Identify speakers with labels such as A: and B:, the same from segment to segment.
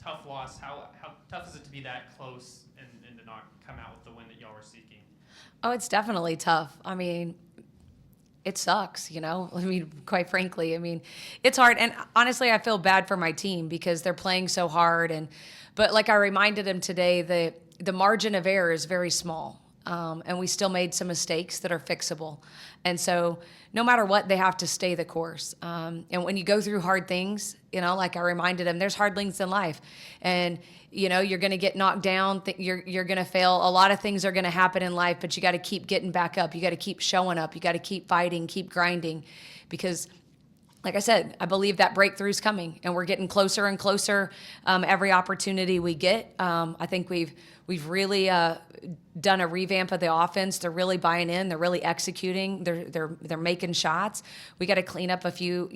A: tough loss. How tough is it to be that close and to not come out with the win that y'all were seeking?
B: Oh, it's definitely tough. I mean, it sucks, I mean, quite frankly, I mean, it's hard. And honestly, I feel bad for my team because they're playing so hard. But like I reminded them today, the margin of error is very small. And we still made some mistakes that are fixable. And so no matter what, they have to stay the course. And when you go through hard things, like I reminded them, there's hard things in life. And, you're going to get knocked down. You're going to fail. A lot of things are going to happen in life, but you got to keep getting back up. You got to keep showing up. You got to keep fighting, keep grinding, because like I said, I believe that breakthrough's coming, and we're getting closer and closer every opportunity we get. I think we've really done a revamp of the offense. They're really buying in. They're really executing. They're making shots. We got to clean up a few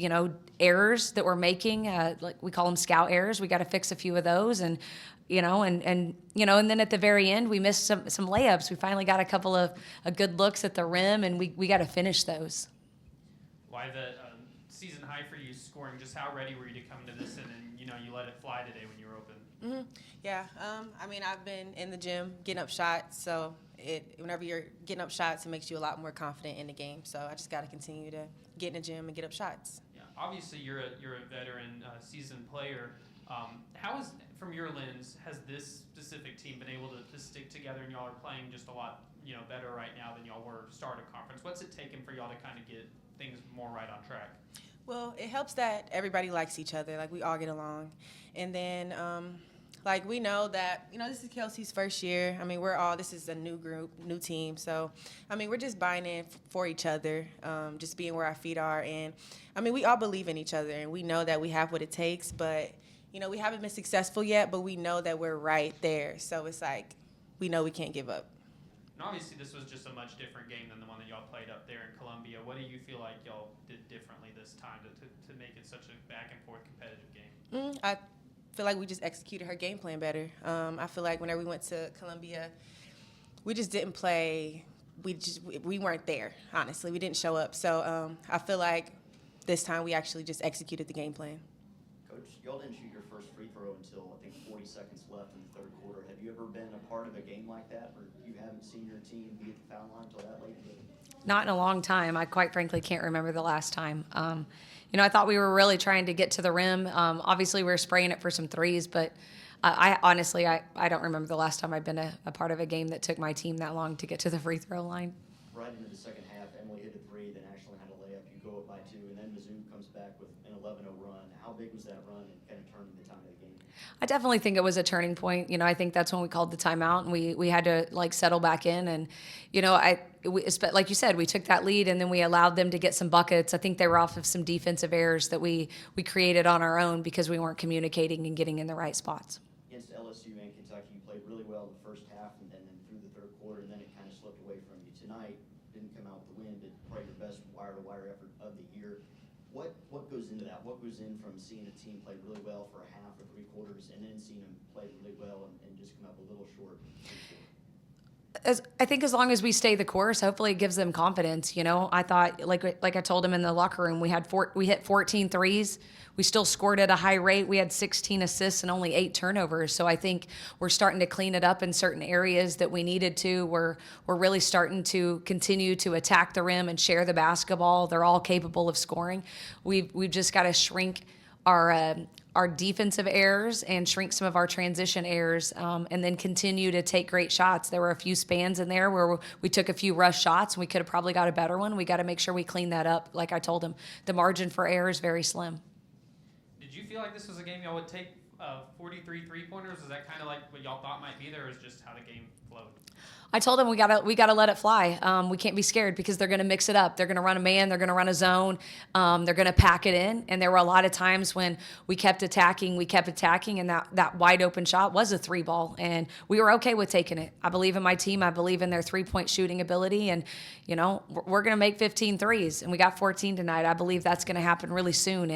B: errors that we're making. Like we call them scout errors. We got to fix a few of those, and and then at the very end we missed some layups. We finally got a couple of good looks at the rim, and we got to finish those.
A: Why the season high for you scoring? Just how ready were you to come to this, and then you let it fly today when you were open?
C: Mm-hmm. Yeah, I mean, I've been in the gym getting up shots, so whenever you're getting up shots, it makes you a lot more confident in the game. So I just got to continue to get in the gym and get up shots.
A: Yeah, obviously you're a veteran, seasoned player. How is, from your lens, has this specific team been able to stick together, and y'all are playing just a lot better right now than y'all were start of conference? What's it taken for y'all to kind of get things more right on track?
C: Well, it helps that everybody likes each other. Like, we all get along. And then, we know that, this is Kelsi's first year. I mean, this is a new group, new team. So, I mean, we're just buying in for each other, just being where our feet are. And, I mean, we all believe in each other, and we know that we have what it takes. But, we haven't been successful yet, but we know that we're right there. So it's like we know we can't give up.
A: And obviously this was just a much different game than the one that y'all played up there in Columbia. What do you feel like y'all did differently this time to make it such a back-and-forth competitive game?
C: I feel like we just executed her game plan better. I feel like whenever we went to Columbia, we just didn't play. We weren't there, honestly. We didn't show up. So I feel like this time we actually just executed the game plan.
D: Coach, y'all didn't shoot your first free throw until, I think, 40 seconds left in the third quarter. Have you ever been a part of a game like that, or you haven't seen your team be at the foul line until that late?
B: Not in a long time. I quite frankly can't remember the last time. I thought we were really trying to get to the rim. Obviously, we were spraying it for some threes, but I honestly don't remember the last time I've been a part of a game that took my team that long to get to the free throw line.
D: Right into the second half, Emily hit a three, then Ashley had a layup. You go up by two, and then Mizzou comes back with an 11-0 run. How big was that run and kind of turning the time of the game?
B: I definitely think it was a turning point. I think that's when we called the timeout, and we had to settle back in. And like you said, we took that lead, and then we allowed them to get some buckets. I think they were off of some defensive errors that we created on our own because we weren't communicating and getting in the right spots.
D: Against LSU and Kentucky, you played really well in the first half, and then through the third quarter, and then it kind of slipped away from you. Tonight, didn't come out with the win, but probably your best wire-to-wire effort of the year. What goes into that? What goes in from seeing a team play really well for a half or three quarters, and then seeing them play really well and just come up a little short?
B: I think as long as we stay the course, hopefully it gives them confidence. I thought, like I told them in the locker room, we hit 14 threes. We still scored at a high rate. We had 16 assists and only 8 turnovers. So I think we're starting to clean it up in certain areas that we needed to. We're really starting to continue to attack the rim and share the basketball. They're all capable of scoring. We've just got to shrink our defensive errors and shrink some of our transition errors, and then continue to take great shots. There were a few spans in there where we took a few rush shots, and we could have probably got a better one. We got to make sure we clean that up. Like I told them, the margin for error is very slim.
A: Did you feel like this was a game y'all would take 43 three-pointers? Is that kind of like what y'all thought might be there, or is just how the game flowed?
B: I told them we gotta let it fly. We can't be scared because they're gonna mix it up. They're gonna run a man. They're gonna run a zone. They're gonna pack it in. And there were a lot of times when we kept attacking, and that wide open shot was a 3-ball, and we were okay with taking it. I believe in my team. I believe in their 3-point shooting ability, and we're gonna make 15 threes, and we got 14 tonight. I believe that's gonna happen really soon,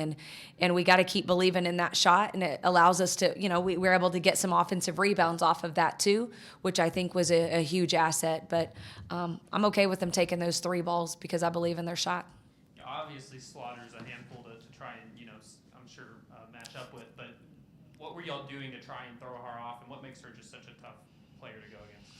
B: and we got to keep believing in that shot, and it allows us to, we were able to get some offensive rebounds off of that too, which I think was a huge asset. But I'm okay with them taking those 3 balls because I believe in their shot.
A: Yeah, obviously, Slaughter's a handful to try and, I'm sure, match up with. But what were y'all doing to try and throw her off, and what makes her just such a tough player to go against?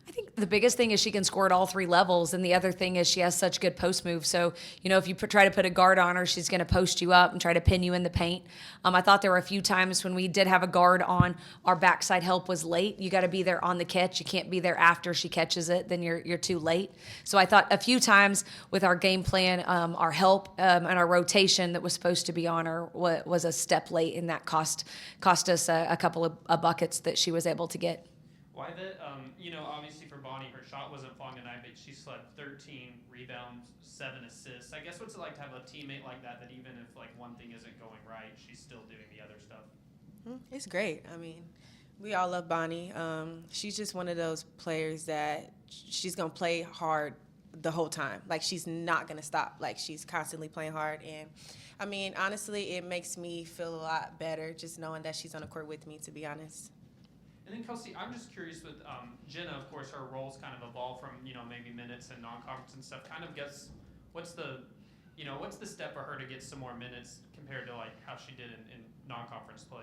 B: I think the biggest thing is she can score at all three levels, and the other thing is she has such good post moves. So, if you try to put a guard on her, she's going to post you up and try to pin you in the paint. I thought there were a few times when we did have a guard on, our backside help was late. You got to be there on the catch. You can't be there after she catches it, then you're too late. So I thought a few times with our game plan, our help and our rotation that was supposed to be on her was a step late, and that cost us a couple of buckets that she was able to get.
A: Wyvette, obviously for Bonnie, her shot wasn't falling tonight, but she slid 13 rebounds, 7 assists. I guess what's it like to have a teammate like that even if like one thing isn't going right, she's still doing the other stuff?
C: It's great. I mean, we all love Bonnie. She's just one of those players that she's going to play hard the whole time. Like, she's not going to stop. Like, she's constantly playing hard. And, I mean, honestly, it makes me feel a lot better just knowing that she's on the court with me, to be honest.
A: And then Kelsi, I'm just curious with Jenna, of course, her roles kind of evolve from, maybe minutes and non-conference and stuff. Kind of guess what's the step for her to get some more minutes compared to like how she did in non-conference play?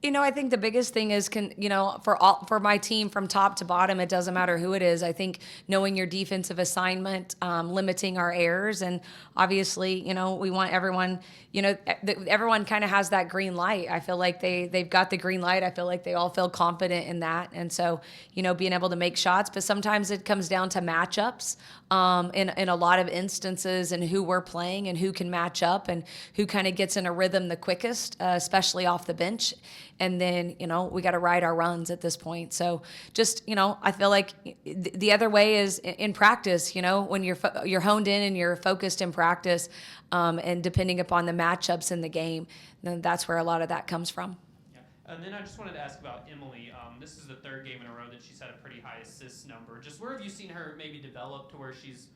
B: I think the biggest thing is, for my team from top to bottom, it doesn't matter who it is. I think knowing your defensive assignment, limiting our errors, and obviously, we want everyone, everyone kind of has that green light. I feel like they've got the green light. I feel like they all feel confident in that. And so, being able to make shots, but sometimes it comes down to matchups in a lot of instances, and who we're playing and who can match up and who kind of gets in a rhythm the quickest, especially off the bench. And then, we got to ride our runs at this point. So just, I feel like the other way is in practice, when you're honed in and you're focused in practice, and depending upon the matchups in the game, then that's where a lot of that comes from.
A: Yeah. And then I just wanted to ask about Emily. This is the third game in a row that she's had a pretty high assist number. Just where have you seen her maybe develop to where she's,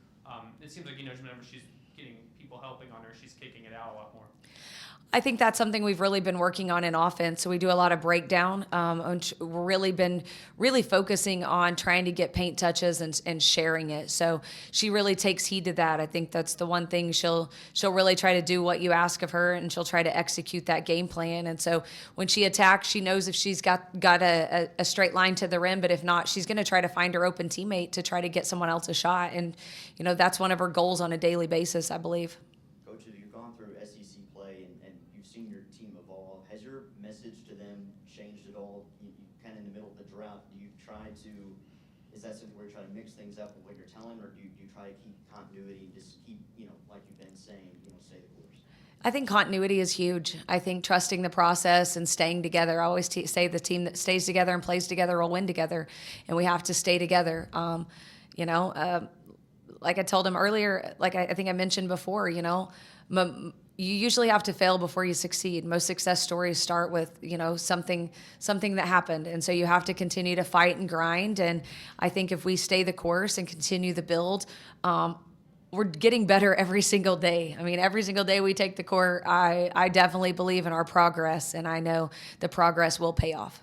A: it seems like, whenever she's getting people helping on her, she's kicking it out a lot more?
B: I think that's something we've really been working on in offense. So we do a lot of breakdown. We're really focusing on trying to get paint touches and sharing it. So she really takes heed to that. I think that's the one thing she'll really try to do what you ask of her, and she'll try to execute that game plan. And so when she attacks, she knows if she's got a straight line to the rim, but if not, she's going to try to find her open teammate to try to get someone else a shot. And that's one of her goals on a daily basis, I believe.
D: Coach, you've gone through SEC play and you've seen your team evolve. Has your message to them changed at all? You kind of in the middle of the drought, is that something where you try to mix things up with what you're telling, or do you try to keep continuity and just keep, like you've been saying, stay the course?
B: I think continuity is huge. I think trusting the process and staying together. I always say the team that stays together and plays together will win together, and we have to stay together. Like I told him earlier, like I think I mentioned before, you usually have to fail before you succeed. Most success stories start with, something that happened. And so you have to continue to fight and grind. And I think if we stay the course and continue the build, we're getting better every single day. I mean, every single day we take the court, I definitely believe in our progress, and I know the progress will pay off.